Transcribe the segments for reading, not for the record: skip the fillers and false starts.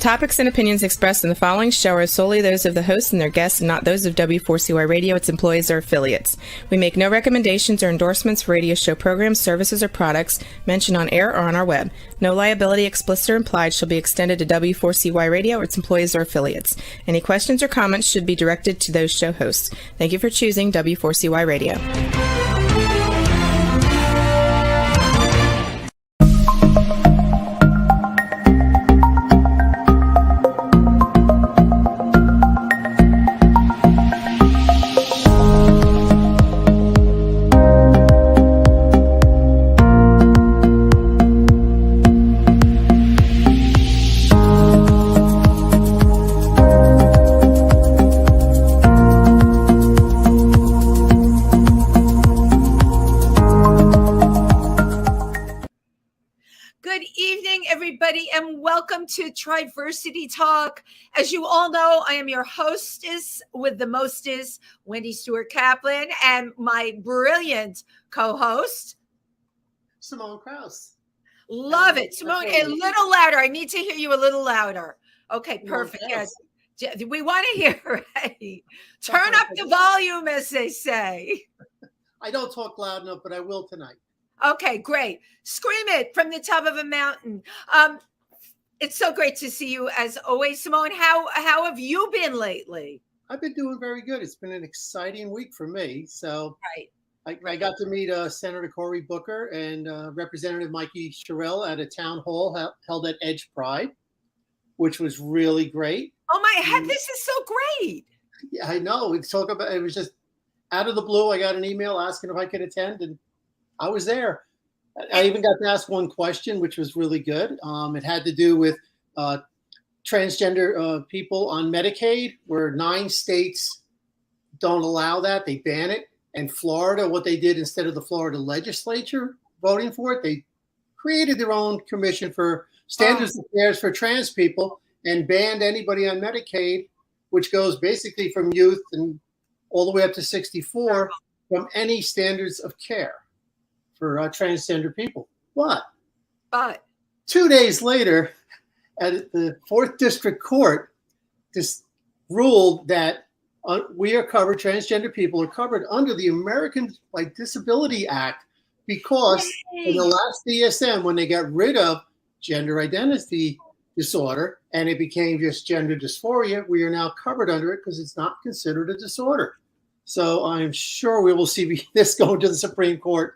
topics and opinions expressed in the following show are solely those of the host and their guests and not those of W4CY Radio, its employees, or affiliates. We make no recommendations or endorsements for radio show programs, services, or products mentioned on air or on our web. No liability, explicit or implied, shall be extended to W4CY Radio or its employees or affiliates. Any questions or comments should be directed to those show hosts. Thank you for choosing W4CY Radio. Welcome to Triversity Talk. As you all know, I am your hostess with the mostest, Wendy Stewart Kaplan, and my brilliant co-host, Simone Krause. Love it. Simone, a little louder. I need to hear you a little louder. Okay, perfect. Yes. We want to hear, right? Turn up the volume, as they say. I don't talk loud enough, but I will tonight. Okay, great. Scream it from the top of a mountain. It's so great to see you as always, Simone. How have you been lately? I've been doing very good. It's been an exciting week for me. So right. I got to meet Senator Cory Booker and Representative Mikey Sherrill at a town hall held at Edge Pride, which was really great. Oh my God, this is so great. Yeah, I know. It was just out of the blue. I got an email asking if I could attend, and I was there. I even got to ask one question, which was really good. It had to do with transgender people on Medicaid, where 9 states don't allow that. They ban it. And Florida, what they did instead of the Florida legislature voting for it, they created their own commission for standards of affairs for trans people and banned anybody on Medicaid, which goes basically from youth and all the way up to 64 from any standards of care for transgender people. But 2 days later, at the 4th District Court, just ruled that we are covered, transgender people are covered under the Americans with Disability Act because in the last DSM, when they got rid of gender identity disorder and it became just gender dysphoria, we are now covered under it because it's not considered a disorder. So I'm sure we will see this going to the Supreme Court.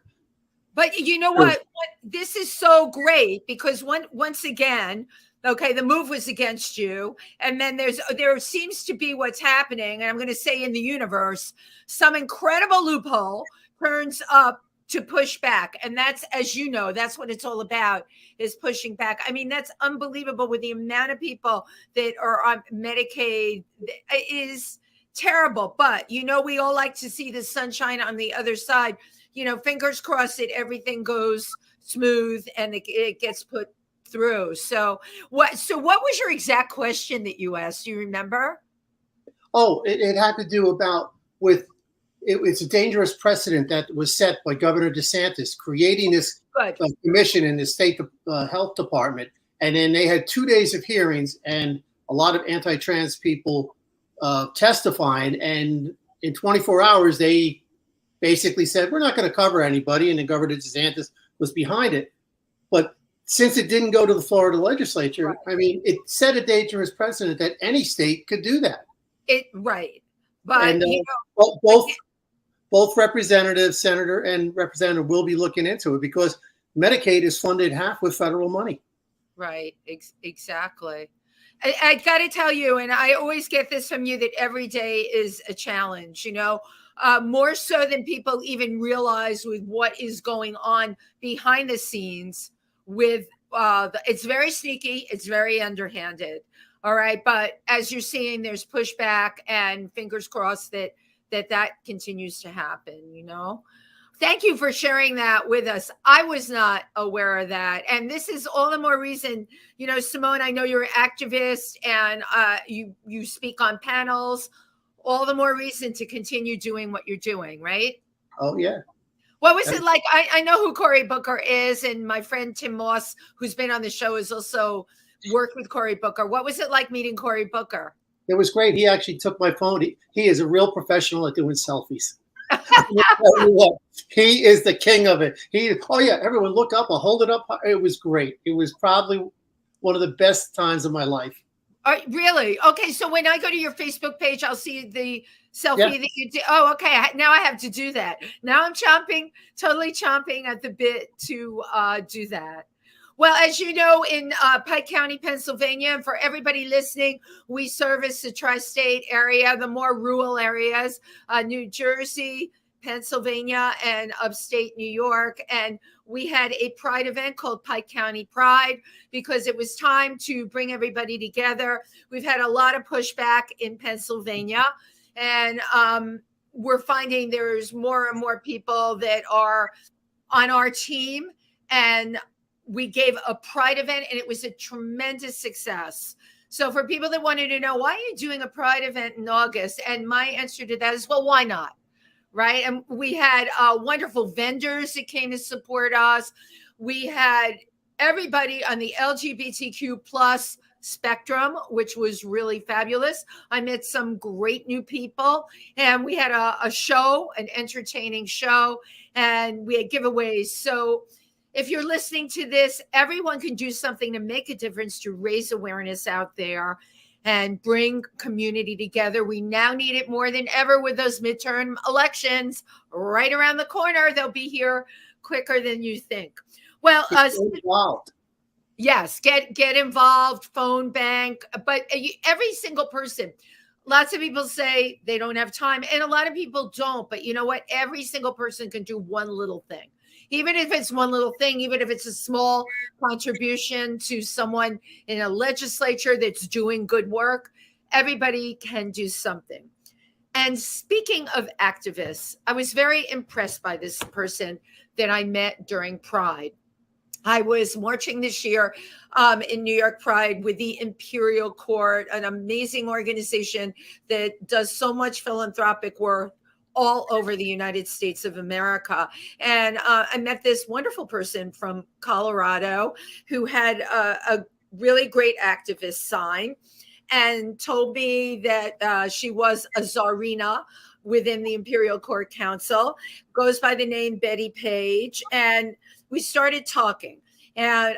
But you know what? This is so great because once again, okay, the move was against you. And then there seems to be what's happening. And I'm going to say in the universe, some incredible loophole turns up to push back. And that's, as you know, that's what it's all about, is pushing back. I mean, that's unbelievable with the amount of people that are on Medicaid. It is terrible. But, you know, we all like to see the sunshine on the other side. You know, fingers crossed that everything goes smooth and it gets put through. So what was your exact question that you asked? Do you remember? Oh, it had to do it's a dangerous precedent that was set by Governor DeSantis, creating this commission in the state health department. And then they had 2 days of hearings and a lot of anti-trans people testifying. And in 24 hours, they basically said, we're not going to cover anybody. And then Governor DeSantis was behind it. But since it didn't go to the Florida legislature, I mean, it set a dangerous precedent that any state could do that. But and, you know, both representatives, senator and representative, will be looking into it because Medicaid is funded half with federal money. Right. Exactly. I got to tell you, and I always get this from you, that every day is a challenge, you know, more so than people even realize with what is going on behind the scenes with it's very sneaky. It's very underhanded. All right. But as you're seeing, there's pushback and fingers crossed that continues to happen, you know. Thank you for sharing that with us. I was not aware of that. And this is all the more reason, you know, Simone, I know you're an activist and you speak on panels, all the more reason to continue doing what you're doing, right? Oh, yeah. What was it like? I know who Cory Booker is, and my friend Tim Moss, who's been on the show, is also worked with Cory Booker. What was it like meeting Cory Booker? It was great. He actually took my phone. He is a real professional at doing selfies. He is the king of it. Oh yeah, everyone look up. I'll hold it up. It was great. It was probably one of the best times of my life. Really? Okay, so when I go to your Facebook page, I'll see the selfie that you did. Oh, okay. Now I have to do that. Now I'm totally chomping at the bit to do that. Well, as you know, in Pike County, Pennsylvania, and for everybody listening, we service the tri-state area, the more rural areas, New Jersey, Pennsylvania, and upstate New York. And we had a pride event called Pike County Pride because it was time to bring everybody together. We've had a lot of pushback in Pennsylvania, and we're finding there's more and more people that are on our team. And we gave a pride event and it was a tremendous success. So for people that wanted to know, why are you doing a pride event in August? And my answer to that is, well, why not? Right. And we had wonderful vendors that came to support us. We had everybody on the LGBTQ plus spectrum, which was really fabulous. I met some great new people, and we had a show, an entertaining show, and we had giveaways. So if you're listening to this, everyone can do something to make a difference, to raise awareness out there and bring community together. We now need it more than ever with those midterm elections right around the corner. They'll be here quicker than you think. Well, involved. Yes, get involved, phone bank, but every single person. Lots of people say they don't have time, and a lot of people don't. But you know what? Every single person can do one little thing. Even if it's one little thing, even if it's a small contribution to someone in a legislature that's doing good work, everybody can do something. And speaking of activists, I was very impressed by this person that I met during Pride. I was marching this year in New York Pride with the Imperial Court, an amazing organization that does so much philanthropic work all over the United States of America. And I met this wonderful person from Colorado who had a really great activist sign and told me that she was a czarina within the Imperial Court Council, goes by the name Bettie Page. And we started talking. And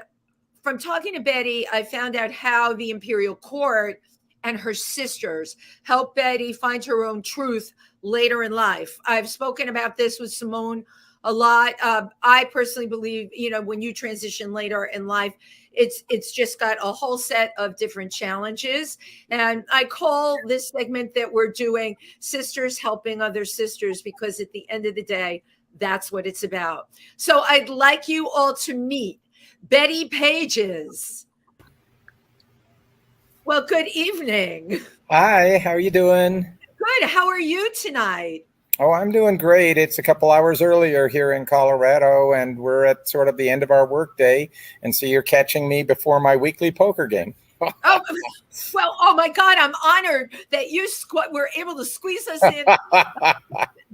from talking to Bettie, I found out how the Imperial Court and her sisters helped Bettie find her own truth later in life. I've spoken about this with Simone a lot. I personally believe, when you transition later in life, it's just got a whole set of different challenges. And I call this segment that we're doing Sisters Helping Other Sisters, because at the end of the day, that's what it's about. So I'd like you all to meet Bettie Pages. Well, good evening. Hi, how are you doing? Good. How are you tonight? Oh, I'm doing great. It's a couple hours earlier here in Colorado, and we're at sort of the end of our workday. And so you're catching me before my weekly poker game. Oh, well, oh my God, I'm honored that you were able to squeeze us in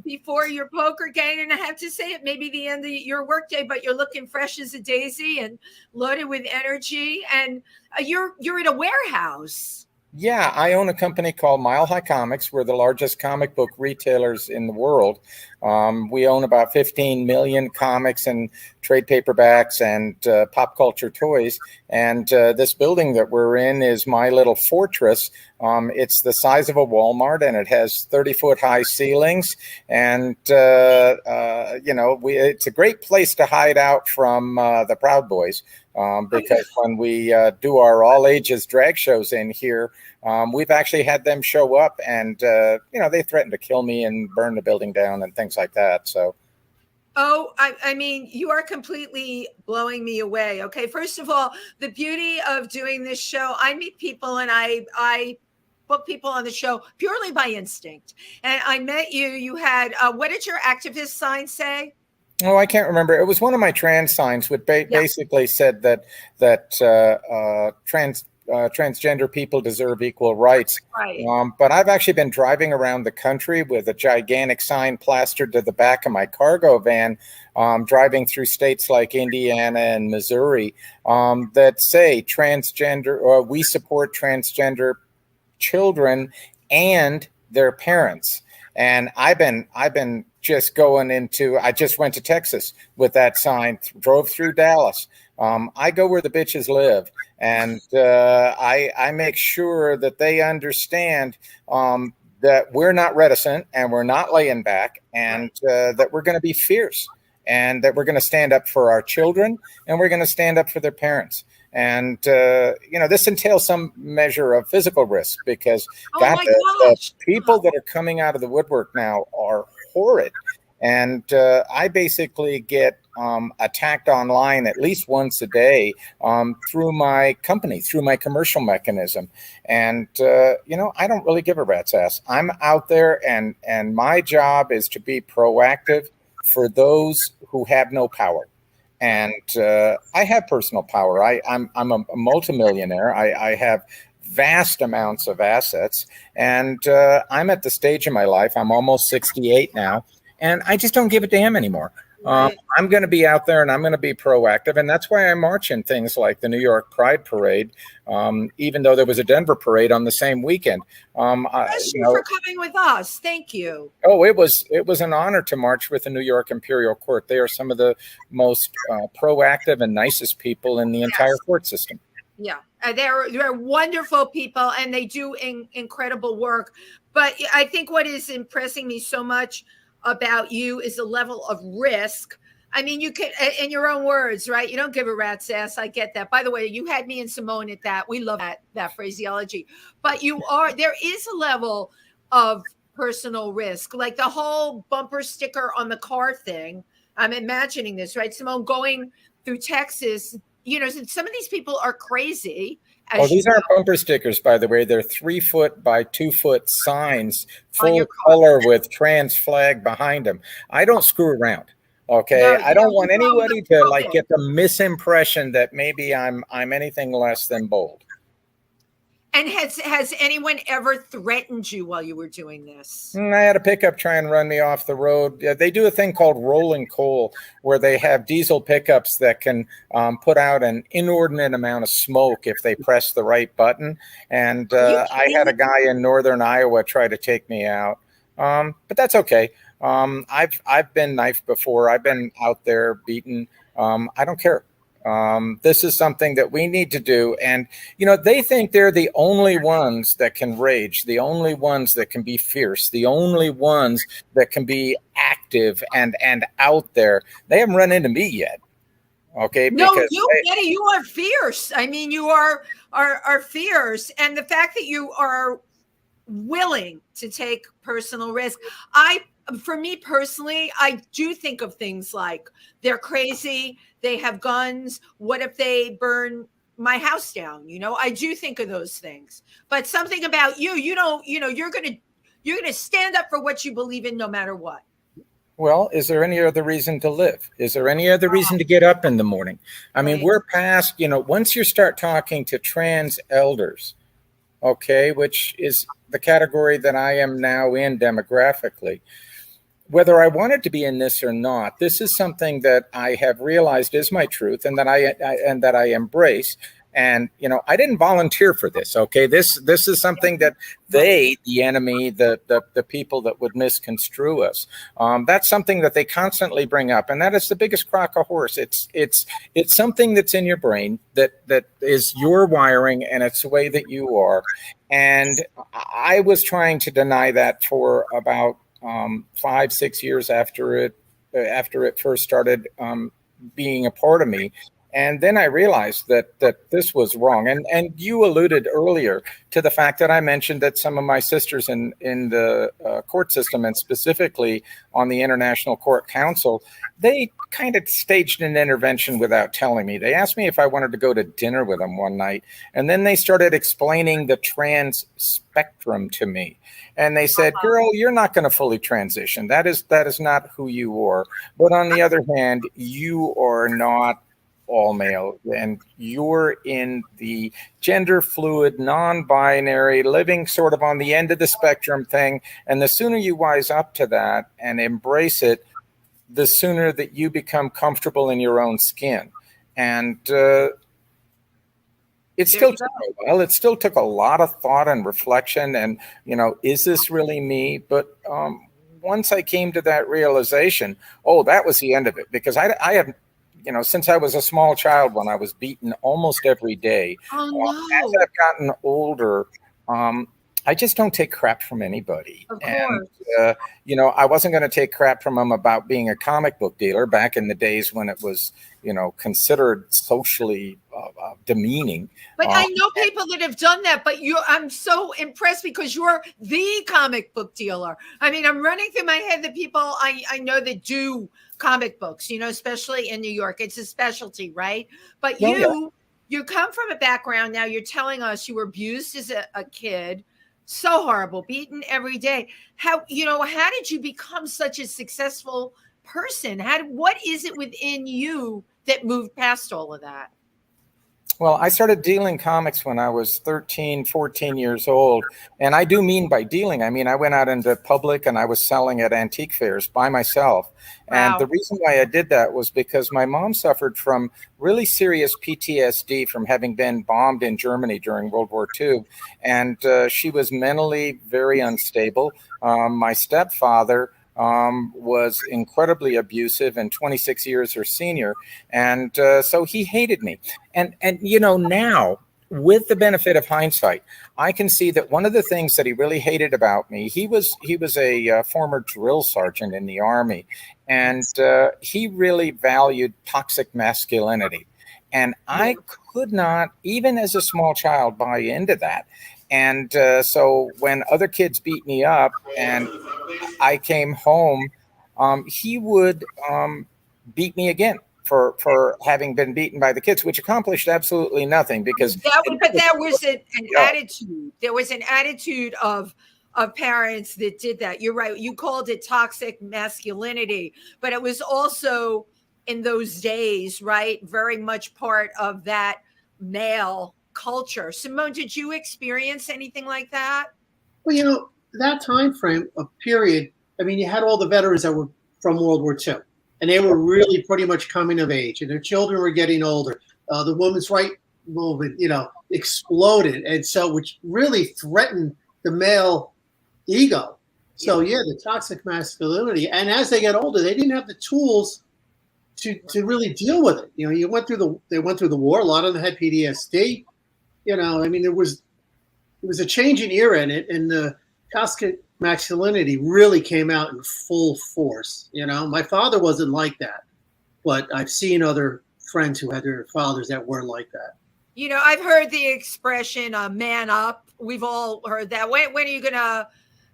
before your poker game. And I have to say, it may be the end of your workday, but you're looking fresh as a daisy and loaded with energy. And you're in a warehouse. Yeah, I own a company called Mile High Comics. We're the largest comic book retailers in the world. We own about 15 million comics and trade paperbacks and pop culture toys. And this building that we're in is my little fortress. It's the size of a Walmart, and it has 30-foot high ceilings. And, it's a great place to hide out from the Proud Boys. Because when we do our all ages drag shows in here, we've actually had them show up and, they threatened to kill me and burn the building down and things like that. So. Oh, I mean, you are completely blowing me away. Okay. First of all, the beauty of doing this show, I meet people and I book people on the show purely by instinct. And I met you. You had, what did your activist sign say? Oh, I can't remember. It was one of my trans signs, which basically said that trans transgender people deserve equal rights. Right. But I've actually been driving around the country with a gigantic sign plastered to the back of my cargo van, driving through states like Indiana and Missouri, that say transgender, or we support transgender children and their parents. And I've been just going into, I just went to Texas with that sign, drove through Dallas. I go where the bitches live, and I make sure that they understand that we're not reticent and we're not laying back, and that we're going to be fierce, and that we're going to stand up for our children, and we're going to stand up for their parents. And, this entails some measure of physical risk, because the people that are coming out of the woodwork now are horrid. And I basically get attacked online at least once a day through my company, through my commercial mechanism. And, I don't really give a rat's ass. I'm out there, and my job is to be proactive for those who have no power. And I have personal power. I'm a multimillionaire. I have vast amounts of assets, and I'm at the stage in my life. I'm almost 68 now, and I just don't give a damn anymore. Right. I'm going to be out there, and I'm going to be proactive, and that's why I march in things like the New York Pride Parade, even though there was a Denver parade on the same weekend. Thank you for coming with us. Thank you. Oh, it was an honor to march with the New York Imperial Court. They are some of the most proactive and nicest people in the entire court system. Yeah, they're wonderful people, and they do incredible work. But I think what is impressing me so much about you is the level of risk. I mean, you can, in your own words, right? You don't give a rat's ass. I get that. By the way, you had me and Simone at that. We love that phraseology. But there is a level of personal risk, like the whole bumper sticker on the car thing. I'm imagining this, right? Simone, going through Texas, some of these people are crazy. These aren't bumper stickers, by the way. They're 3 foot by 2 foot signs, full color with trans flag behind them. I don't screw around. Okay. No, I don't want anybody to get the misimpression that maybe I'm anything less than bold. And has anyone ever threatened you while you were doing this? I had a pickup try and run me off the road. They do a thing called rolling coal, where they have diesel pickups that can put out an inordinate amount of smoke if they press the right button. And I had a guy in northern Iowa try to take me out, but that's okay. I've been knifed before. I've been out there beaten. I don't care. This is something that we need to do. And, they think they're the only ones that can rage, the only ones that can be fierce, the only ones that can be active and out there. They haven't run into me yet. Okay. No, Betty, you are fierce. I mean, you are fierce. And the fact that you are willing to take personal risk, for me personally, I do think of things like they're crazy. They have guns. What if they burn my house down? I do think of those things. But something about you, you're going to stand up for what you believe in no matter what. Well, is there any other reason to live? Is there any other reason to get up in the morning? I mean, we're past, once you start talking to trans elders, okay, which is the category that I am now in demographically, whether I wanted to be in this or not, this is something that I have realized is my truth, and that I embrace. And I didn't volunteer for this. Okay, this is something that the enemy, the people that would misconstrue us, that's something that they constantly bring up, and that is the biggest crock of horse. It's something that's in your brain that is your wiring, and it's the way that you are. And I was trying to deny that for about 5-6 years after it first started being a part of me. And then I realized that this was wrong. And you alluded earlier to the fact that I mentioned that some of my sisters in the court system, and specifically on the International Court Council, they kind of staged an intervention without telling me. They asked me if I wanted to go to dinner with them one night. And then they started explaining the trans spectrum to me. And they said, girl, you're not going to fully transition. That is not who you are. But on the other hand, you are not all male, and you're in the gender fluid, non-binary, living sort of on the end of the spectrum thing. And the sooner you wise up to that and embrace it, the sooner that you become comfortable in your own skin. And it still took a while. It still took a lot of thought and reflection. And, is this really me? But once I came to that realization, that was the end of it. Because I have, since I was a small child, when I was beaten almost every day, as I've gotten older, I just don't take crap from anybody. Of course. And, I wasn't going to take crap from them about being a comic book dealer back in the days when it was, considered socially demeaning. But I know people that have done that, but I'm so impressed because you're the comic book dealer. I mean, I'm running through my head the people I know that do comic books, especially in New York. It's a specialty, right? But you come from a background, now you're telling us you were abused as a kid. So horrible, beaten every day. How did you become such a successful person? What is it within you that moved past all of that? Well, I started dealing comics when I was 13, 14 years old. And I do mean by dealing, I mean, I went out into public and I was selling at antique fairs by myself. Wow. And the reason why I did that was because my mom suffered from really serious PTSD from having been bombed in Germany during World War II. And she was mentally very unstable. My stepfather was incredibly abusive and 26 years her senior. And so he hated me. And now, with the benefit of hindsight, I can see that one of the things that he really hated about me, he was a former drill sergeant in the Army, and he really valued toxic masculinity. And I could not, even as a small child, buy into that. And so when other kids beat me up and I came home, he would beat me again for having been beaten by the kids, which accomplished absolutely nothing because there was an attitude. There was an attitude of parents that did that. You're right. You called it toxic masculinity, but it was also in those days, right? Very much part of that male culture. Simone, did you experience anything like that? Well, that time frame of period, I mean, you had all the veterans that were from World War II, and they were really pretty much coming of age, and their children were getting older. The women's right movement, exploded, and so which really threatened the male ego. So the toxic masculinity, and as they get older, they didn't have the tools to really deal with it. They went through the war. A lot of them had PTSD. I mean, it was a changing era in it, and the toxic masculinity really came out in full force. My father wasn't like that, but I've seen other friends who had their fathers that weren't like that. I've heard the expression "man up." We've all heard that. When are you gonna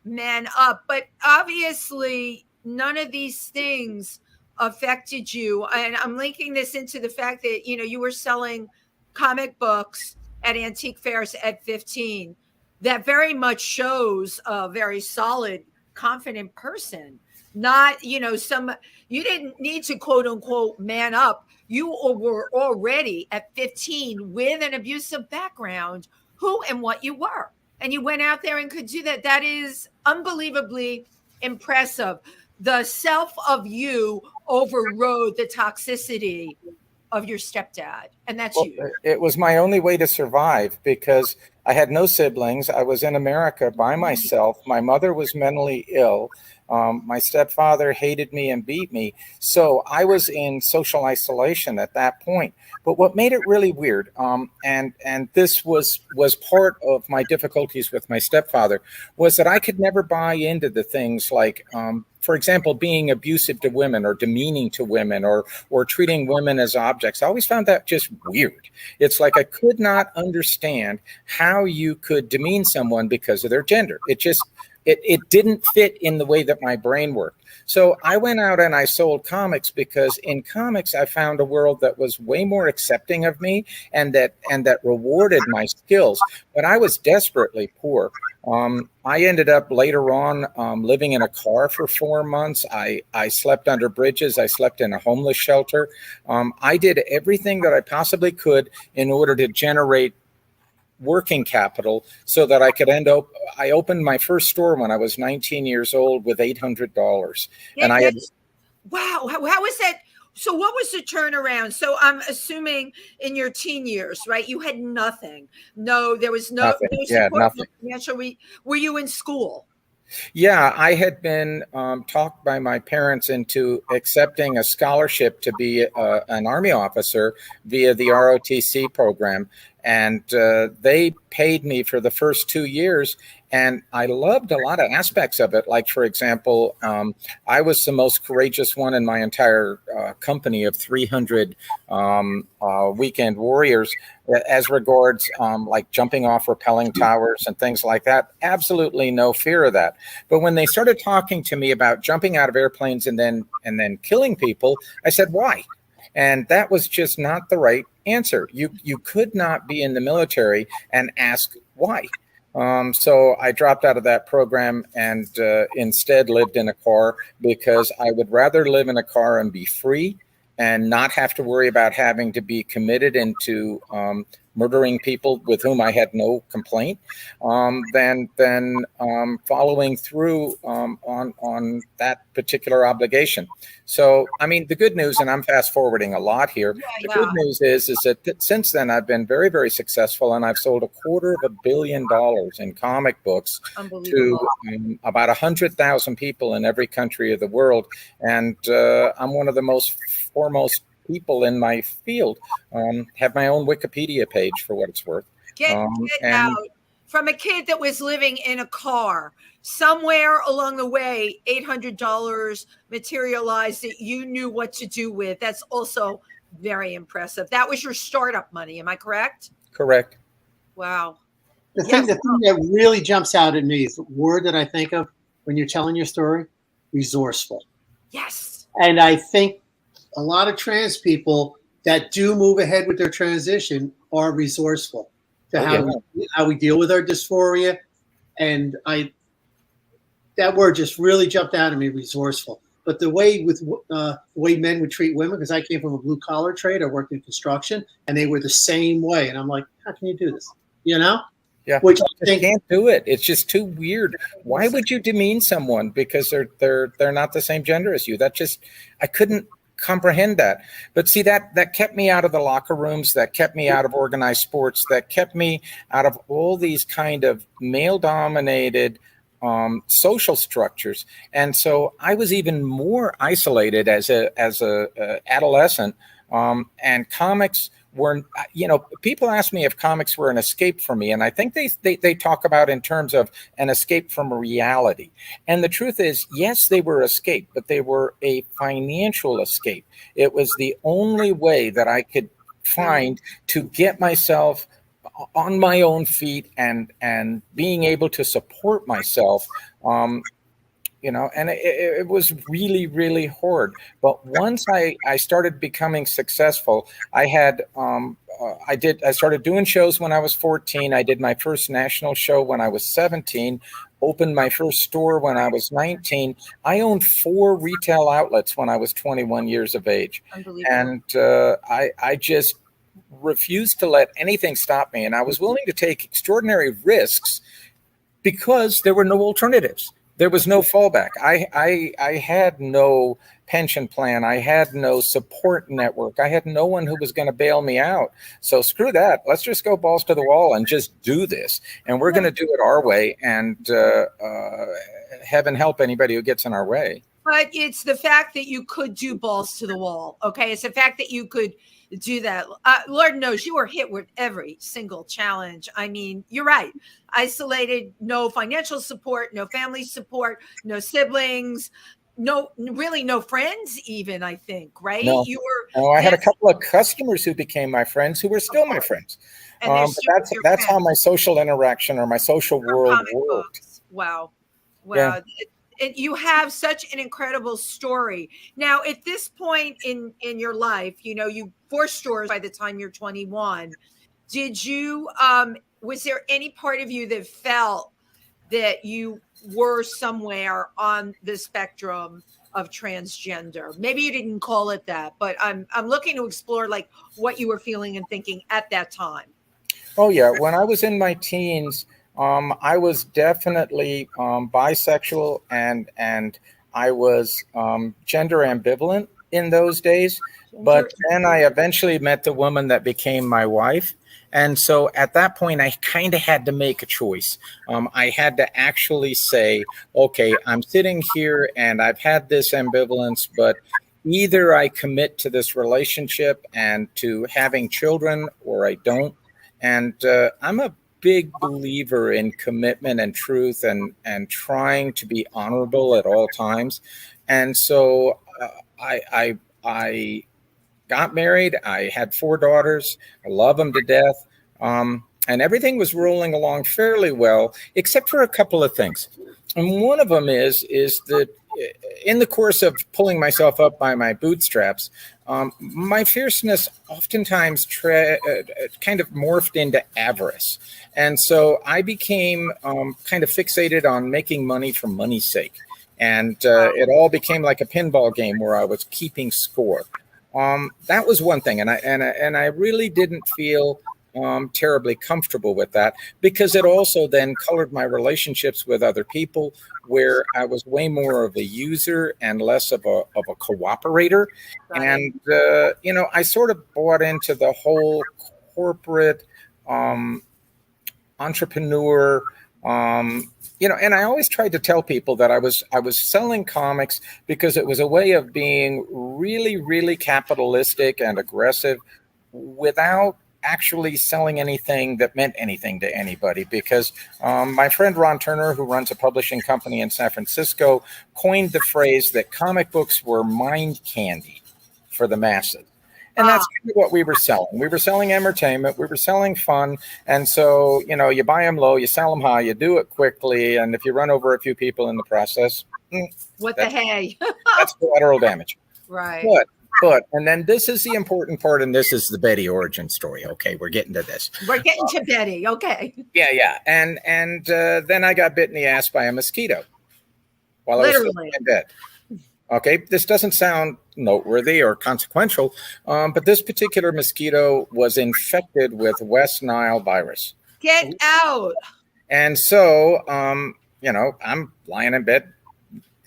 man up? But obviously, none of these things affected you. And I'm linking this into the fact that you were selling comic books at antique fairs at 15. That very much shows a very solid, confident person. Not, you didn't need to quote unquote man up. You were already at 15 with an abusive background, who and what you were. And you went out there and could do that. That is unbelievably impressive. The self of you overrode the toxicity of your stepdad, and that's you. It was my only way to survive because I had no siblings. I was in America by myself. My mother was mentally ill. My stepfather hated me and beat me. So I was in social isolation at that point. But what made it really weird, and this was part of my difficulties with my stepfather, was that I could never buy into the things like, for example, being abusive to women or demeaning to women or treating women as objects. I always found that just weird. It's like I could not understand how you could demean someone because of their gender. it didn't fit in the way that my brain worked. So I went out and I sold comics because in comics I found a world that was way more accepting of me and that rewarded my skills. But I was desperately poor. I ended up later on living in a car for 4 months. I slept under bridges. I slept in a homeless shelter. I did everything that I possibly could in order to generate working capital so that I could I opened my first store when I was 19 years old with $800. And I had, wow. How was that? So what was the turnaround? So I'm assuming in your teen years, right? You had nothing. No, there was no support. Nothing. Were you in school? Yeah, I had been talked by my parents into accepting a scholarship to be an Army officer via the ROTC program. And they paid me for the first 2 years. And I loved a lot of aspects of it. Like, for example, I was the most courageous one in my entire company of 300 weekend warriors as regards like jumping off rappelling towers and things like that. Absolutely no fear of that. But when they started talking to me about jumping out of airplanes and then killing people, I said, why? And that was just not the right answer. You could not be in the military and ask why. So I dropped out of that program and instead lived in a car because I would rather live in a car and be free and not have to worry about having to be committed into murdering people with whom I had no complaint, than following through on that particular obligation. So, I mean, the good news, and I'm fast forwarding a lot here. The good news is that since then I've been very, very successful, and I've sold $250 million in comic books to about 100,000 people in every country of the world, and I'm one of the most foremost people in my field. Have my own Wikipedia page for what it's worth. Get out. From a kid that was living in a car, somewhere along the way, $800 materialized that you knew what to do with. That's also very impressive. That was your startup money. Am I correct? Correct. Wow. The thing that really jumps out at me is the word that I think of when you're telling your story: resourceful. Yes. And I think a lot of trans people that do move ahead with their transition are resourceful to how we deal with our dysphoria. And that word just really jumped out at me, resourceful. But the way men would treat women, because I came from a blue collar trade, I worked in construction, and they were the same way. And I'm like, how can you do this? You know? Yeah, which I can't do it. It's just too weird. Why would you demean someone because they're not the same gender as you? I couldn't comprehend that. But see, that kept me out of the locker rooms, that kept me out of organized sports, that kept me out of all these kind of male-dominated social structures. And so I was even more isolated as a adolescent. And comics were, people ask me if comics were an escape for me. And I think they talk about in terms of an escape from reality. And the truth is, yes, they were escape, but they were a financial escape. It was the only way that I could find to get myself on my own feet and being able to support myself. And it was really, really hard. But once I started becoming successful, I started doing shows when I was 14. I did my first national show when I was 17, opened my first store when I was 19. I owned 4 retail outlets when I was 21 years of age. And I just refused to let anything stop me. And I was willing to take extraordinary risks because there were no alternatives. There was no fallback. I had no pension plan. I had no support network. I had no one who was going to bail me out. So screw that. Let's just go balls to the wall and just do this. And we're going to do it our way. And heaven help anybody who gets in our way. But it's the fact that you could do balls to the wall. Okay. It's the fact that you could do that. Lord knows you were hit with every single challenge. I mean, you're right. Isolated, no financial support, no family support, no siblings, no friends even, I think, right? No, I had a couple of customers who became my friends who were still my friends. But that's how my social interaction or my social world worked. Wow. Wow. You have such an incredible story. Now, at this point in your life, you 4 stores by the time you're 21. Did you was there any part of you that felt that you were somewhere on the spectrum of transgender? Maybe you didn't call it that, but I'm looking to explore like what you were feeling and thinking at that time. Oh yeah, when I was in my teens, I was definitely bisexual, and I was gender ambivalent in those days. But then I eventually met the woman that became my wife. And so at that point, I kind of had to make a choice. I had to actually say, okay, I'm sitting here and I've had this ambivalence, but either I commit to this relationship and to having children, or I don't. And I'm a big believer in commitment and truth, and trying to be honorable at all times. And so I got married. I had 4 daughters. I love them to death. And everything was rolling along fairly well, except for a couple of things. And one of them is that in the course of pulling myself up by my bootstraps, my fierceness oftentimes kind of morphed into avarice. And so I became kind of fixated on making money for money's sake. And it all became like a pinball game where I was keeping score. That was one thing. And I really didn't feel terribly comfortable with that, because it also then colored my relationships with other people, where I was way more of a user and less of a cooperator. And I sort of bought into the whole corporate entrepreneur, and I always tried to tell people that I was selling comics because it was a way of being really, really capitalistic and aggressive without actually selling anything that meant anything to anybody. Because my friend Ron Turner, who runs a publishing company in San Francisco, coined the phrase that comic books were mind candy for the masses. And that's kind of what we were selling. We were selling entertainment. We were selling fun. And so, you buy them low, you sell them high, you do it quickly. And if you run over a few people in the process, what the hey? That's collateral damage. Right. But, and then this is the important part, and this is the Bettie origin story. Okay, we're getting to this. We're getting to Bettie. Okay. Yeah. And then I got bit in the ass by a mosquito while I was in bed. Okay, this doesn't sound noteworthy or consequential, but this particular mosquito was infected with West Nile virus. Get out. And so, I'm lying in bed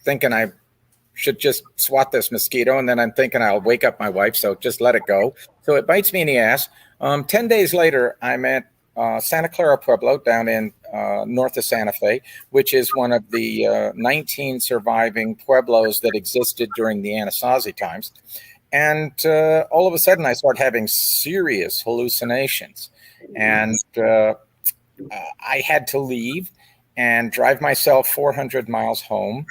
thinking I should just swat this mosquito, and then I'm thinking I'll wake up my wife, so just let it go. So it bites me in the ass. 10 days later, I'm at Santa Clara Pueblo down in north of Santa Fe, which is one of the 19 surviving pueblos that existed during the Anasazi times. And all of a sudden, I start having serious hallucinations. And I had to leave and drive myself 400 miles home.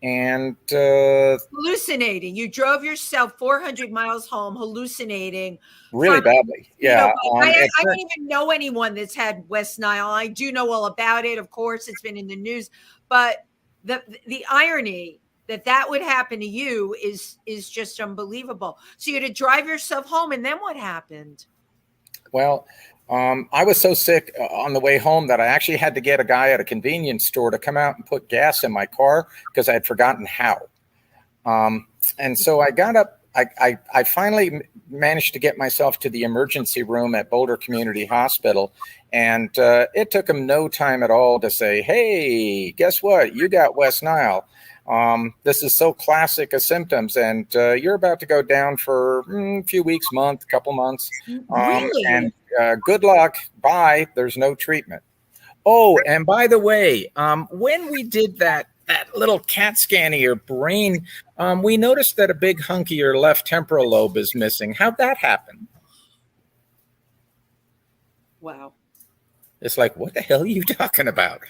And hallucinating. You drove yourself 400 miles home, hallucinating really badly. Yeah. I don't even know anyone that's had West Nile. I do know all about it. Of course, it's been in the news, but the irony that would happen to you is just unbelievable. So you had to drive yourself home, and then what happened? Well, I was so sick on the way home that I actually had to get a guy at a convenience store to come out and put gas in my car because I had forgotten how. And so I got up. I finally managed to get myself to the emergency room at Boulder Community Hospital. And it took him no time at all to say, hey, guess what? You got West Nile. This is so classic of symptoms, and you're about to go down for a few weeks, couple months. Really? And good luck. Bye. There's no treatment. Oh, and by the way, when we did that little CAT scan of your brain, we noticed that a big hunk of your left temporal lobe is missing. How'd that happen? Wow. It's like, what the hell are you talking about?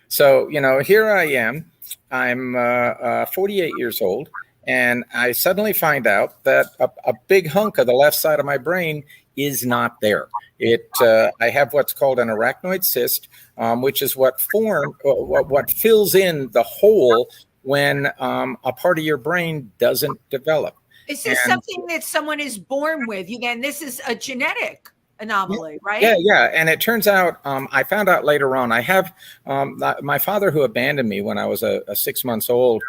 So, here I am. I'm 48 years old, and I suddenly find out that a big hunk of the left side of my brain is not there. I have what's called an arachnoid cyst, which is what fills in the hole when a part of your brain doesn't develop. Is this something that someone is born with? Again, this is a genetic anomaly, right? Yeah. And it turns out, I found out later on, I have my father, who abandoned me when I was a 6 months old,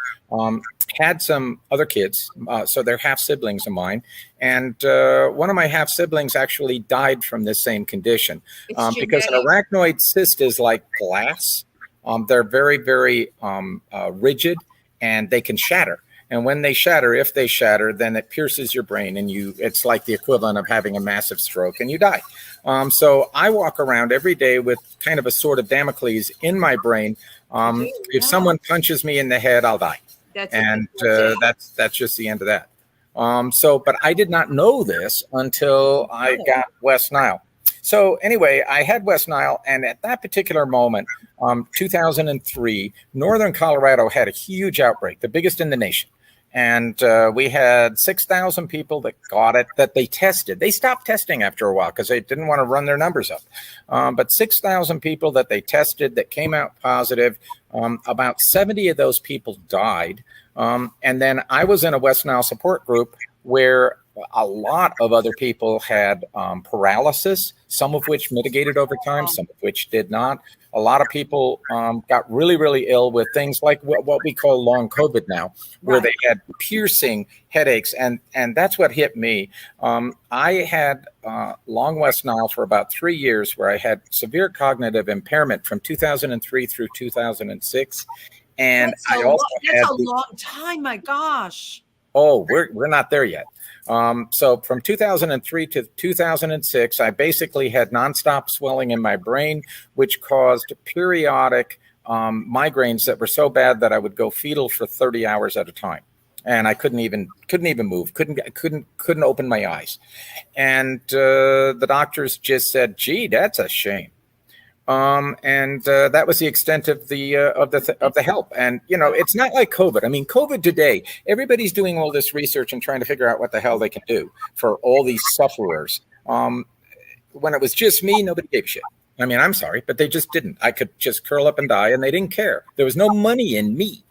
had some other kids. So they're half siblings of mine. And one of my half siblings actually died from this same condition because an arachnoid cyst is like glass. They're very, very rigid, and they can shatter. And when they shatter, if they shatter, then it pierces your brain, and it's like the equivalent of having a massive stroke, and you die. So I walk around every day with kind of a sword of Damocles in my brain. If someone punches me in the head, I'll die. That's just the end of that. But I did not know this until I got West Nile. So anyway, I had West Nile, and at that particular moment, 2003, Northern Colorado had a huge outbreak, the biggest in the nation. And we had 6,000 people that got it, that they tested. They stopped testing after a while because they didn't want to run their numbers up. But 6,000 people that they tested that came out positive. About 70 of those people died. And then I was in a West Nile support group where a lot of other people had paralysis, some of which mitigated over time, some of which did not. A lot of people got really, really ill with things like what we call long COVID now, where they had piercing headaches. And that's what hit me. I had long West Nile for about 3 years, where I had severe cognitive impairment from 2003 through 2006. And that's a long time. My gosh. Oh, we're not there yet. So from 2003 to 2006, I basically had nonstop swelling in my brain, which caused periodic migraines that were so bad that I would go fetal for 30 hours at a time. And I couldn't even move, couldn't open my eyes. And the doctors just said, gee, that's a shame. That was the extent of the help. And, it's not like COVID. I mean, COVID today, everybody's doing all this research and trying to figure out what the hell they can do for all these sufferers. When it was just me, nobody gave a shit. I mean, I'm sorry, but they just didn't. I could just curl up and die, and they didn't care. There was no money in me.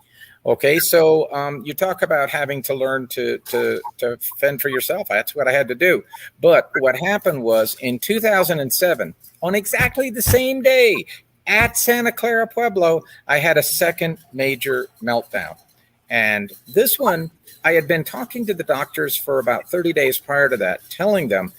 Okay, so you talk about having to learn to fend for yourself. That's what I had to do. But what happened was in 2007, on exactly the same day at Santa Clara Pueblo, I had a second major meltdown. And this one, I had been talking to the doctors for about 30 days prior to that, telling them,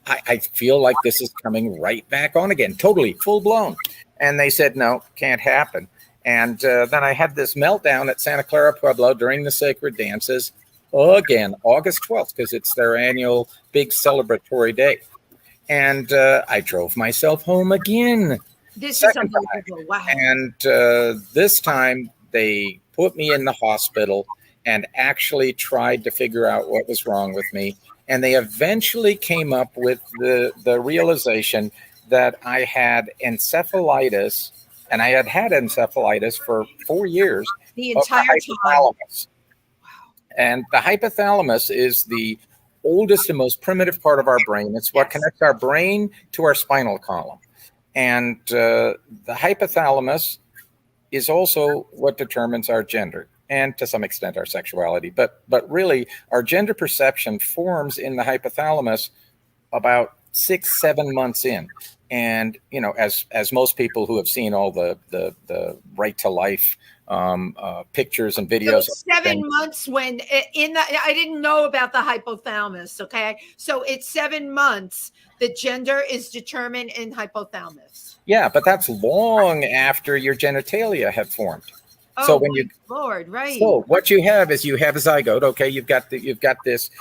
I feel like this is coming right back on again, totally full blown. And they said, no, can't happen. And then I had this meltdown at Santa Clara Pueblo during the sacred dances again, August 12th, because it's their annual big celebratory day. And I drove myself home again. This is unbelievable. Wow. And this time they put me in the hospital and actually tried to figure out what was wrong with me. And they eventually came up with the realization that I had encephalitis. And I had encephalitis for 4 years. The entire time. Wow. And the hypothalamus is the oldest and most primitive part of our brain. It's what connects our brain to our spinal column. And the hypothalamus is also what determines our gender and to some extent our sexuality. But really, our gender perception forms in the hypothalamus about 6-7 months in. And, as most people who have seen all the right to life pictures and videos. So 7 months when I didn't know about the hypothalamus. Okay. So it's 7 months. The gender is determined in hypothalamus. Yeah, but that's long after your genitalia have formed. Oh, so when Lord, right. So what you have is you have a zygote. Okay, you've got this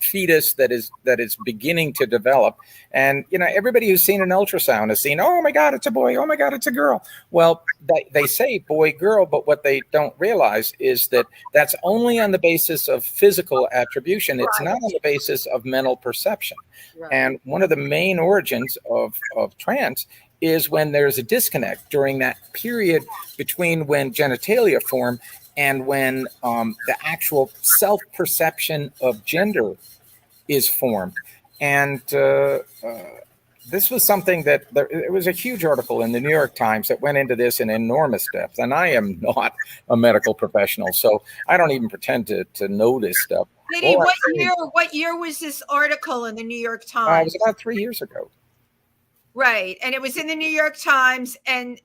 fetus that is beginning to develop, and everybody who's seen an ultrasound has seen, oh my God, it's a boy. Oh my God, it's a girl. Well, they say boy, girl, but what they don't realize is that that's only on the basis of physical attribution. It's not on the basis of mental perception. Right. And one of the main origins of trans is when there's a disconnect during that period between when genitalia form and when the actual self-perception of gender is formed. And this was something that it was a huge article in the New York Times that went into this in enormous depth. And I am not a medical professional, so I don't even pretend to know this stuff. Betty, what year was this article in the New York It Times? was about 3 years ago. Right. And it was in the New York Times. And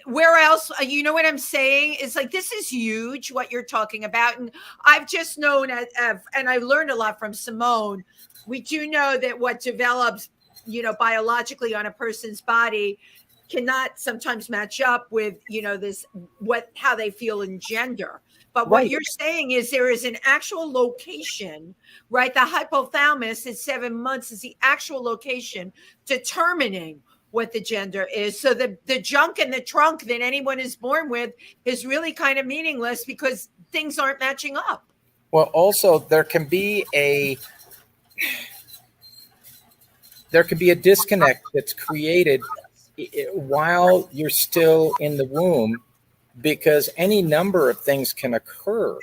where else? You know what I'm saying? It's like, this is huge, what you're talking about. And I've just known, and I learned a lot from Simone. We do know that what develops, biologically on a person's body cannot sometimes match up with, how they feel in gender. But what you're saying is there is an actual location, right? The hypothalamus at 7 months is the actual location determining what the gender is. So the junk in the trunk that anyone is born with is really kind of meaningless because things aren't matching up. Well, also there can be a disconnect that's created while you're still in the womb, because any number of things can occur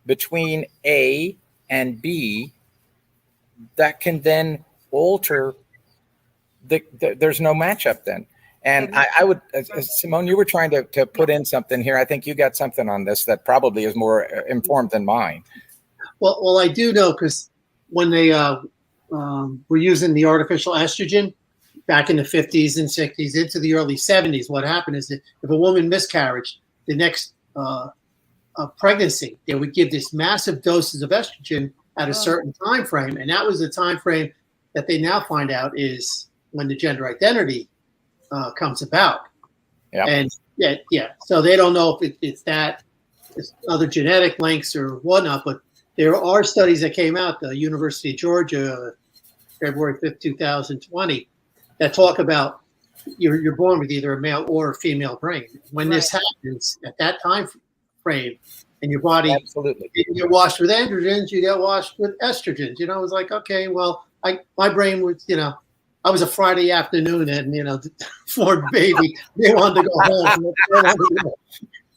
between A and B that can then alter there's no matchup then. And I would, Simone, you were trying to put in something here. I think you got something on this that probably is more informed than mine. Well, I do know, because when they were using the artificial estrogen back in the 50s and 60s into the early 70s, what happened is that if a woman miscarried, the next pregnancy, they would give this massive doses of estrogen at a certain time frame. And that was the time frame that they now find out is when the gender identity comes about. Yep. And so they don't know if it's other genetic links or whatnot, but there are studies that came out, the University of Georgia, February 5th, 2020, that talk about you're born with either a male or a female brain. When this happens at that time frame, and your body, absolutely, you get washed with androgens, you get washed with estrogens. It's like, okay, well, my brain was, I was a Friday afternoon and, formed baby. They wanted to go home.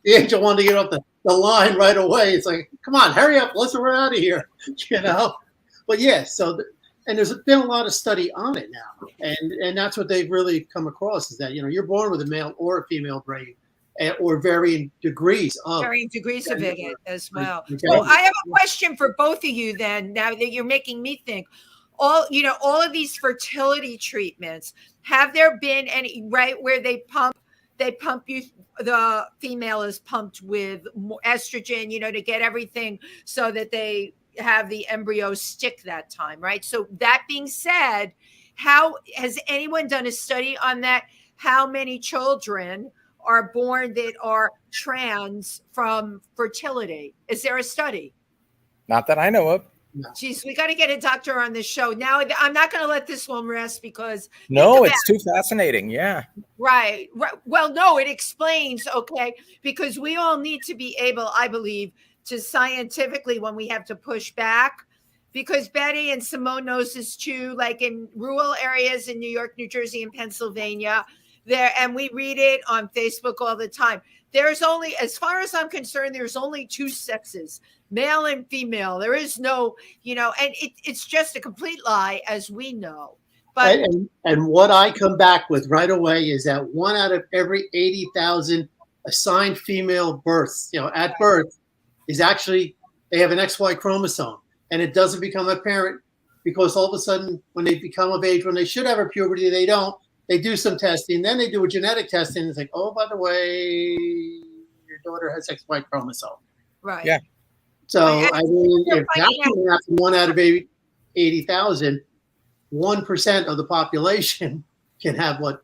The angel wanted to get off the line right away. It's like, come on, hurry up. Let's run out of here, But and there's been a lot of study on it now. And that's what they've really come across is that, you're born with a male or a female brain, or varying degrees of it as well. So I have a question for both of you then, now that you're making me think. All of these fertility treatments, have there been any, right, where they pump you, the female is pumped with more estrogen, to get everything so that they have the embryo stick that time, right? So that being said, how has anyone done a study on that? How many children are born that are trans from fertility? Is there a study? Not that I know of. Geez, we got to get a doctor on this show. Now, I'm not going to let this one rest because... No, it's too fascinating. Yeah. Right. Well, no, it explains, okay, because we all need to be able, I believe, to scientifically, when we have to push back, because Betty and Simone knows this too, like in rural areas in New York, New Jersey, and Pennsylvania, and we read it on Facebook all the time. There's only, as far as I'm concerned, there's only two sexes, male and female. There is no, and it's just a complete lie, as we know. But and what I come back with right away is that 1 out of every 80,000 assigned female births, at birth, is actually, they have an XY chromosome, and it doesn't become apparent because all of a sudden, when they become of age, when they should have a puberty, they don't. They do some testing, then they do a genetic testing. It's like, oh, by the way, your daughter has XY chromosome. Right. Yeah. So, I mean, if that's going to happen, 1 out of 80,000, 1% of the population can have what?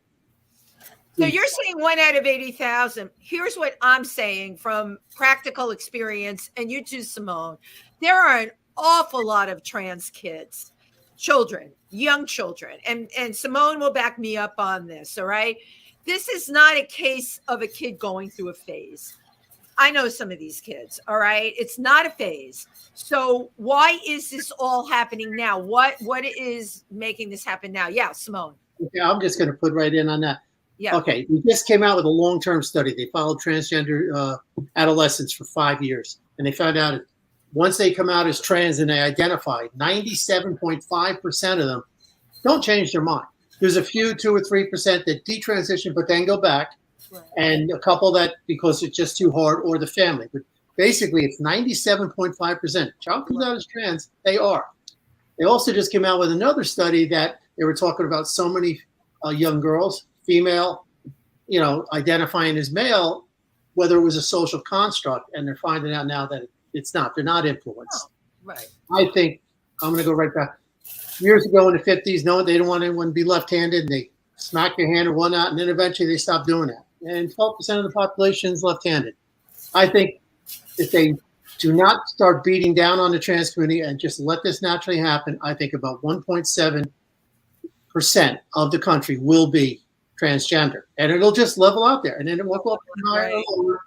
So you're saying 1 out of 80,000. Here's what I'm saying from practical experience, and you too, Simone. There are an awful lot of trans kids, children, young children, and Simone will back me up on this, all right? This is not a case of a kid going through a phase. I know some of these kids, all right? It's not a phase. So why is this all happening now? What is making this happen now? Yeah, Simone. Okay, I'm just going to put right in on that. Yeah. Okay, we just came out with a long-term study. They followed transgender adolescents for 5 years, and they found out once they come out as trans and they identify, 97.5% of them don't change their mind. There's a few, 2 or 3% that detransition, but then go back, and a couple that because it's just too hard, or the family. But basically, it's 97.5%. Child comes out as trans, they are. They also just came out with another study that they were talking about so many young girls, female, identifying as male, whether it was a social construct, and they're finding out now that it's not. They're not influenced. Oh, right. I think I'm going to go right back. Years ago in the 50s, no, they didn't want anyone to be left-handed, and they smack your hand or whatnot, and then eventually they stopped doing that. And 12% of the population is left-handed. I think if they do not start beating down on the trans community and just let this naturally happen, I think about 1.7% of the country will be transgender, and it'll just level out there, and then it will go up higher or lower.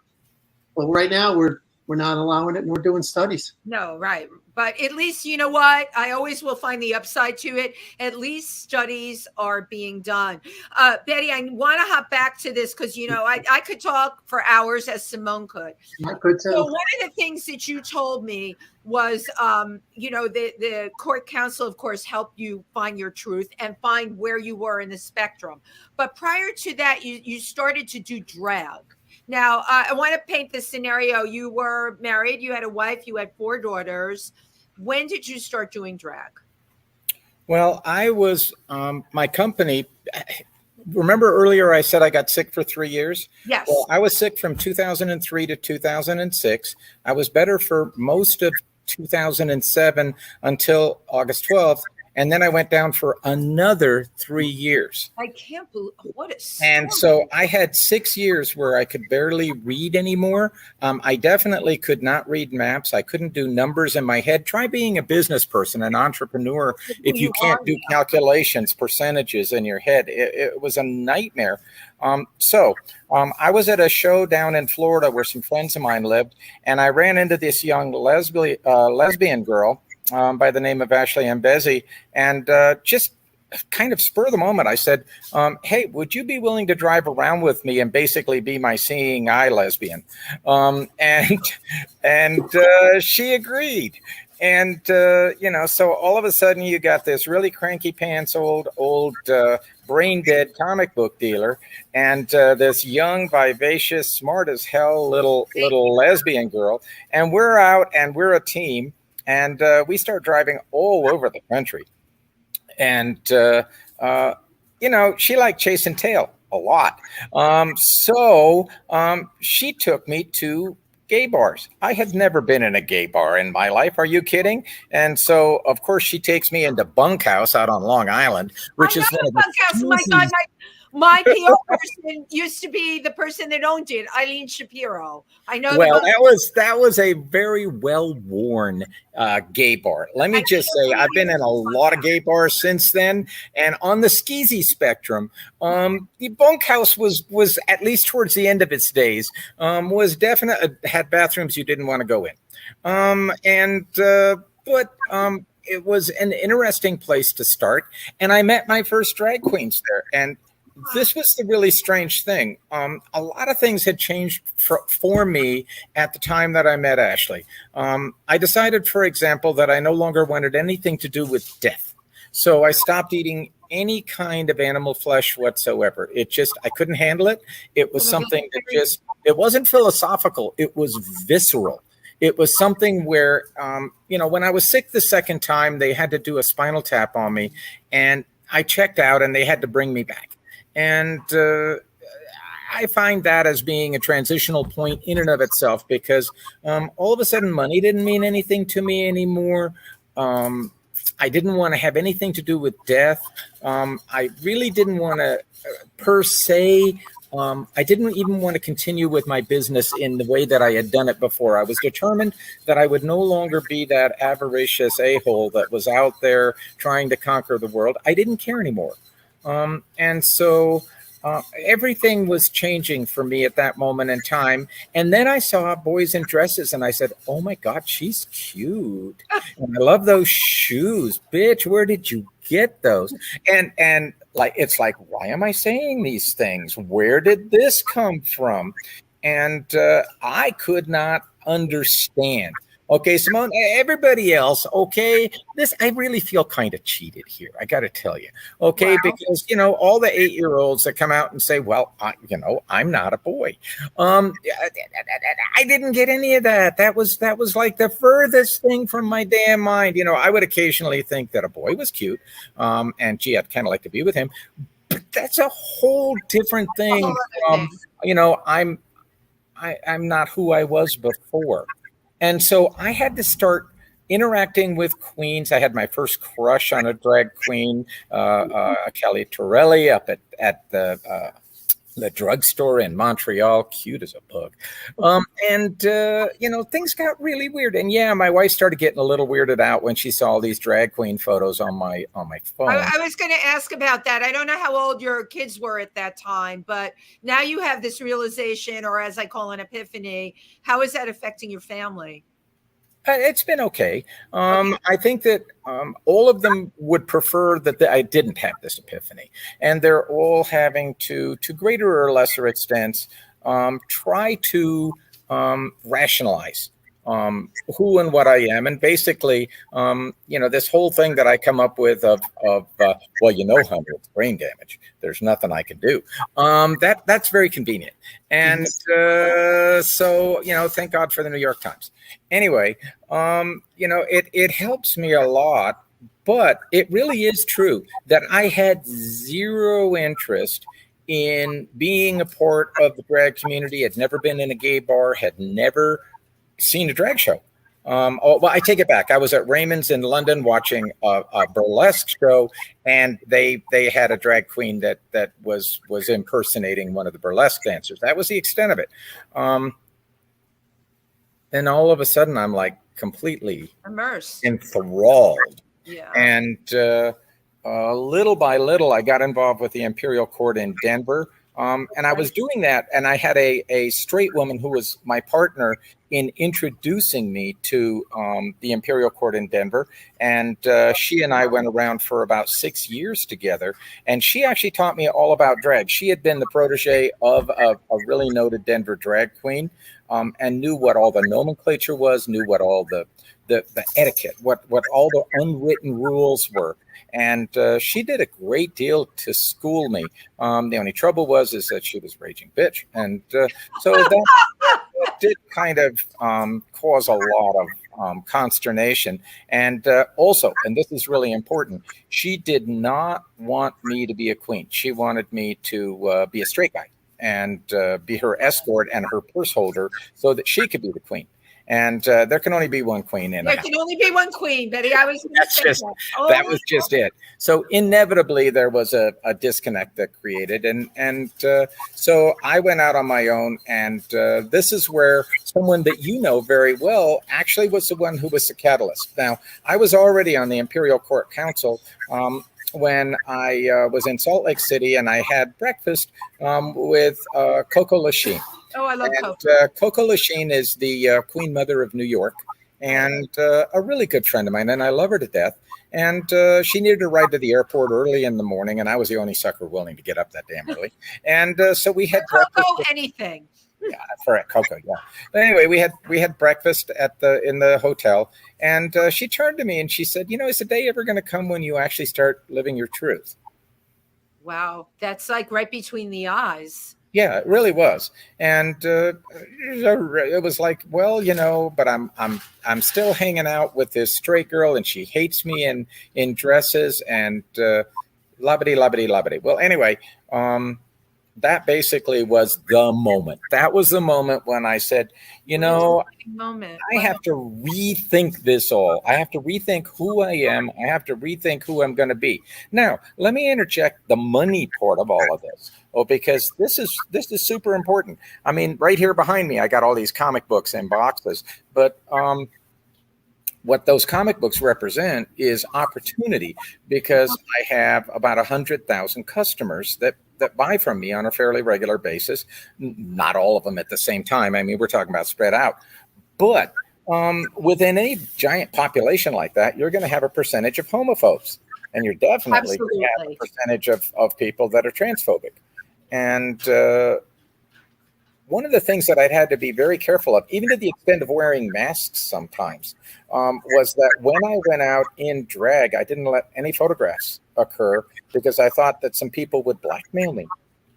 But right now, we're not allowing it, and we're doing studies. No, right. But at least, you know what? I always will find the upside to it. At least studies are being done. Betty, I want to hop back to this because, I could talk for hours as Simone could. I could too. So one of the things that you told me was, the court council, of course, helped you find your truth and find where you were in the spectrum. But prior to that, you started to do drag. Now, I want to paint this scenario. You were married, you had a wife, you had 4 daughters. When did you start doing drag? Well, I was, my company, remember earlier I said I got sick for 3 years? Yes. Well, I was sick from 2003 to 2006. I was better for most of 2007 until August 12th. And then I went down for another 3 years. I can't believe what a story. And so I had 6 years where I could barely read anymore. I definitely could not read maps. I couldn't do numbers in my head. Try being a business person, an entrepreneur, if you can't do calculations, percentages in your head. It was a nightmare. I was at a show down in Florida where some friends of mine lived, and I ran into this young lesbian girl by the name of Ashley Mbezi, and just kind of spur of the moment, I said, hey, would you be willing to drive around with me and basically be my seeing eye lesbian? And she agreed. And, so all of a sudden you got this really cranky pants, old brain dead comic book dealer and this young, vivacious, smart as hell little lesbian girl. And we're out and we're a team. And we start driving all over the country. And, she liked chasing tail a lot. She took me to gay bars. I had never been in a gay bar in my life. Are you kidding? And so, of course, she takes me into Bunkhouse out on Long Island, which is one of the Bunkhouse. My God, my PR person used to be the person that owned it, Eileen Shapiro. I know. Well, that was a very well-worn gay bar. Let me just say, I've been in a lot of gay bars since then, and on the skeezy spectrum, the Bunkhouse was at least towards the end of its days, was definitely had bathrooms you didn't want to go in, but it was an interesting place to start, and I met my first drag queens there, and this was the really strange thing. A lot of things had changed for me at the time that I met Ashley. I decided, for example, that I no longer wanted anything to do with death. So I stopped eating any kind of animal flesh whatsoever. I couldn't handle it. It was something that it wasn't philosophical. It was visceral. It was something where, when I was sick the second time, they had to do a spinal tap on me, and I checked out and they had to bring me back. And I find that as being a transitional point in and of itself, because all of a sudden money didn't mean anything to me anymore. I didn't want to have anything to do with death. I really didn't want to, per se. I didn't even want to continue with my business in the way that I had done it before. I was determined that I would no longer be that avaricious a-hole that was out there trying to conquer the world. I didn't care anymore. And so everything was changing for me at that moment in time. And then I saw boys in dresses and I said, oh my God, she's cute. And I love those shoes. Bitch, where did you get those? And it's like, why am I saying these things? Where did this come from? And I could not understand. Okay, Simone, everybody else, okay, I really feel kind of cheated here. I got to tell you, okay, Wow. because, all the 8-year-olds that come out and say, well, I'm not a boy. I didn't get any of that. That was like the furthest thing from my damn mind. I would occasionally think that a boy was cute. And gee, I'd kind of like to be with him. But that's a whole different thing from, I'm not who I was before. And so I had to start interacting with queens. I had my first crush on a drag queen, Kelly Torelli, up at the drugstore in Montreal, cute as a bug. Things got really weird. And yeah, my wife started getting a little weirded out when she saw these drag queen photos on my phone. I was going to ask about that. I don't know how old your kids were at that time, but now you have this realization, or as I call an epiphany. How is that affecting your family? It's been okay. I think that all of them would prefer that I didn't have this epiphany, and they're all having to greater or lesser extents, try to rationalize who and what I am. And basically, this whole thing that I come up with of honey, it's brain damage. There's nothing I can do. That's very convenient. And so, thank God for the New York Times. Anyway, it helps me a lot, but it really is true that I had zero interest in being a part of the drag community. Had never been in a gay bar, had never seen a drag show. I take it back. I was at Raymond's in London watching a burlesque show, and they had a drag queen that was impersonating one of the burlesque dancers. That was the extent of it. Then all of a sudden, I'm like completely immersed, enthralled. Yeah. And little by little, I got involved with the Imperial Court in Denver. And I was doing that, and I had a straight woman who was my partner in introducing me to the Imperial Court in Denver. And she and I went around for about 6 years together. And she actually taught me all about drag. She had been the protege of a really noted Denver drag queen, and knew what all the nomenclature was, knew what all the etiquette, what all the unwritten rules were. And she did a great deal to school me. The only trouble is that she was raging bitch. And so that did kind of cause a lot of consternation. And also, and this is really important, she did not want me to be a queen. She wanted me to be a straight guy and be her escort and her purse holder so that she could be the queen. And there can only be one queen in there. There can only be one queen, Betty. I was that was just it. So inevitably there was a disconnect that created, and so I went out on my own, and this is where someone that you know very well actually was the one who was the catalyst. Now, I was already on the Imperial Court Council when I was in Salt Lake City, and I had breakfast with Coco Lachine. Oh, I love Coco. Coco Lachine is the Queen Mother of New York, and a really good friend of mine, and I love her to death. And she needed a ride to the airport early in the morning, and I was the only sucker willing to get up that damn early. And so we had Coco anything. Yeah, correct, Coco. Yeah. But anyway, we had breakfast in the hotel, and she turned to me and she said, "Is the day ever going to come when you actually start living your truth?" Wow, that's like right between the eyes. Yeah, it really was. And it was like, well, but I'm still hanging out with this straight girl, and she hates me in dresses, and lobbity. Well, anyway, that basically was the moment. That was the moment when I said, I have to rethink this all. I have to rethink who I am. I have to rethink who I'm going to be. Now, let me interject the money part of all of this. Oh, because this is super important. I mean, right here behind me, I got all these comic books in boxes. But what those comic books represent is opportunity, because I have about 100,000 customers that buy from me on a fairly regular basis. Not all of them at the same time. I mean, we're talking about spread out. But within any giant population like that, you're going to have a percentage of homophobes. And you're definitely going to have a percentage of people that are transphobic. And one of the things that I'd had to be very careful of, even to the extent of wearing masks sometimes, was that when I went out in drag, I didn't let any photographs occur because I thought that some people would blackmail me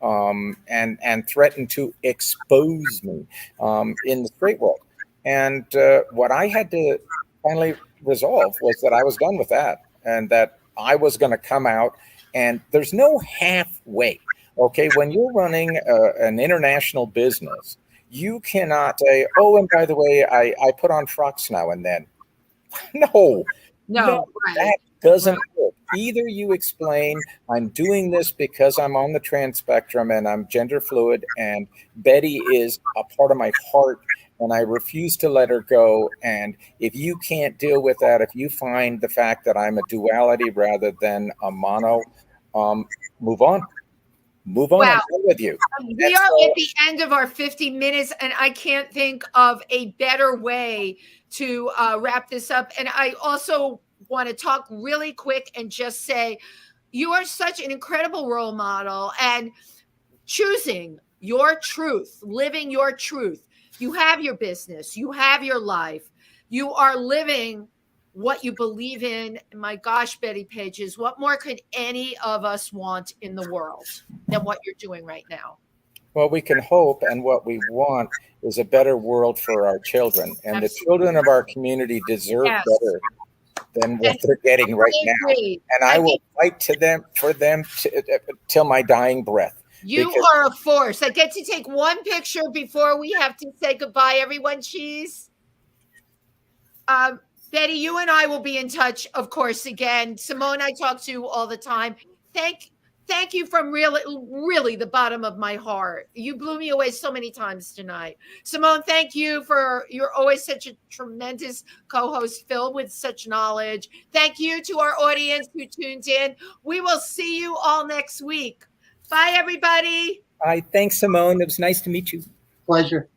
and threaten to expose me in the straight world. And what I had to finally resolve was that I was done with that and that I was going to come out, and there's no halfway. Okay, when you're running an international business, you cannot say, oh, and by the way, I put on frocks now and then. No, Right. that doesn't work. Either you explain, I'm doing this because I'm on the trans spectrum and I'm gender fluid, and Betty is a part of my heart, and I refuse to let her go. And if you can't deal with that, if you find the fact that I'm a duality rather than a mono, move on. Move on. Wow. I'm done with you. We are at the end of our 50 minutes, and I can't think of a better way to wrap this up. And I also want to talk really quick and just say, you are such an incredible role model, and choosing your truth, living your truth. You have your business, you have your life, you are living what you believe in. My gosh, Bettie Pages, what more could any of us want in the world than what you're doing right now? Well, we can hope, and what we want is a better world for our children. And the children of our community deserve better than what they're getting right now. And I will fight for them till my dying breath. You are a force. I get to take one picture before we have to say goodbye, everyone. Cheese. Betty, you and I will be in touch, of course, again. Simone, I talk to all the time. Thank you from really the bottom of my heart. You blew me away so many times tonight. Simone, thank you you're always such a tremendous co-host filled with such knowledge. Thank you to our audience who tuned in. We will see you all next week. Bye, everybody. Thanks, Simone. It was nice to meet you. Pleasure.